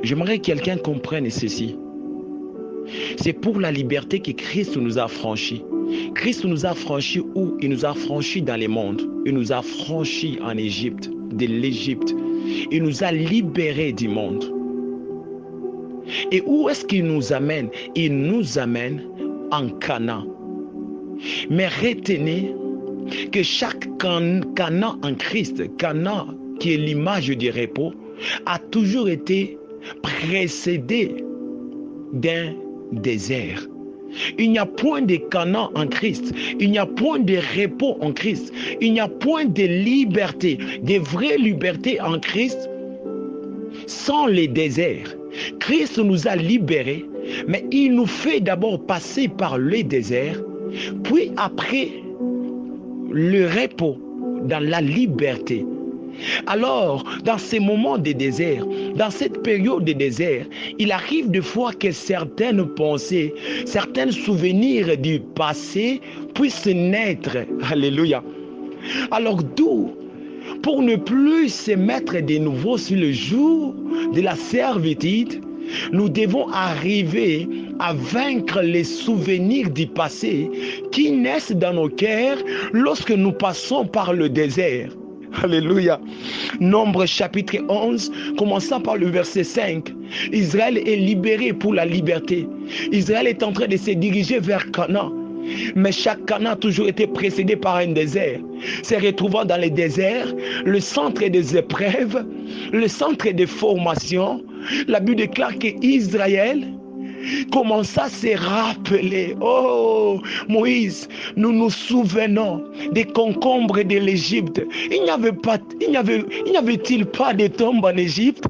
J'aimerais que quelqu'un comprenne ceci. C'est pour la liberté que Christ nous a franchis. Christ nous a franchis où? Il nous a franchis dans les mondes. Il nous a franchis en Égypte, de l'Égypte. Il nous a libérés du monde. Et où est-ce qu'il nous amène? Il nous amène en Canaan. Mais retenez que chaque Canaan en Christ, Canaan qui est l'image du repos, a toujours été précédé d'un désert. Il n'y a point de Canaan en Christ. Il n'y a point de repos en Christ. Il n'y a point de liberté, de vraie liberté en Christ sans les déserts. Christ nous a libérés, mais il nous fait d'abord passer par le désert, puis après le repos dans la liberté. Alors, dans ces moments de désert, dans cette période de désert, il arrive des fois que certaines pensées, certains souvenirs du passé puissent naître. Alléluia. Alors d'où, pour ne plus se mettre de nouveau sur le joug de la servitude, nous devons arriver à vaincre les souvenirs du passé qui naissent dans nos cœurs lorsque nous passons par le désert. Alléluia. Nombre chapitre 11, commençant par le verset 5. Israël est libéré pour la liberté. Israël est en train de se diriger vers Canaan. Mais chaque Canaan a toujours été précédé par un désert. Se retrouvant dans les déserts, le centre des épreuves, le centre de formation, la Bible déclare qu'Israël commença à se rappeler. Oh, Moïse, nous nous souvenons des concombres de l'Égypte. Il n'y avait-il pas de tombes en Égypte?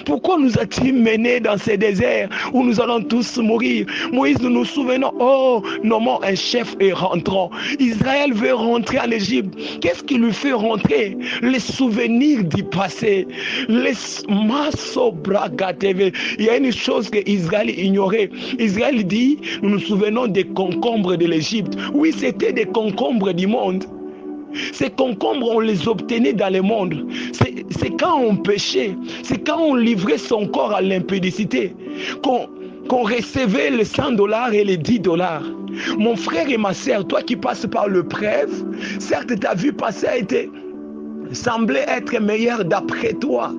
Pourquoi nous a-t-il menés dans ces déserts où nous allons tous mourir? Moïse, nous nous souvenons, oh, nommons un chef et rentrons. Israël veut rentrer en Égypte. Qu'est-ce qui lui fait rentrer? Les souvenirs du passé. Les masobrakateve. Il y a une chose que Israël ignorait. Israël dit, nous nous souvenons des concombres de l'Égypte. Oui, c'était des concombres du monde. Ces concombres, on les obtenait dans le monde. C'est quand on péchait, c'est quand on livrait son corps à l'impudicité, qu'on recevait les $100 et les $10. Mon frère et ma sœur, toi qui passes par le preuve, certes ta vie passée a été semblait être meilleure d'après toi.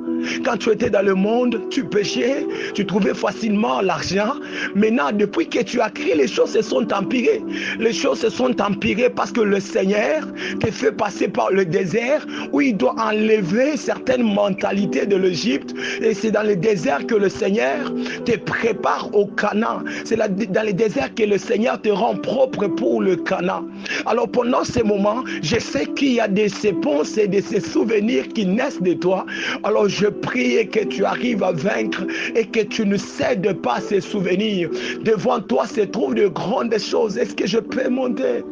Quand tu étais dans le monde, tu péchais, tu trouvais facilement l'argent. Maintenant, depuis que tu as créé, les choses se sont empirées. Les choses se sont empirées parce que le Seigneur te fait passer par le désert où il doit enlever certaines mentalités de l'Égypte. Et c'est dans le désert que le Seigneur te prépare au Canaan. C'est dans le désert que le Seigneur te rend propre pour le Canaan. Alors pendant ces moments, je sais qu'il y a de ces pensées, de ces souvenirs qui naissent de toi. Alors je prie que tu arrives à vaincre et que tu ne cèdes pas ces souvenirs. Devant toi se trouvent de grandes choses. Est-ce que je peux monter?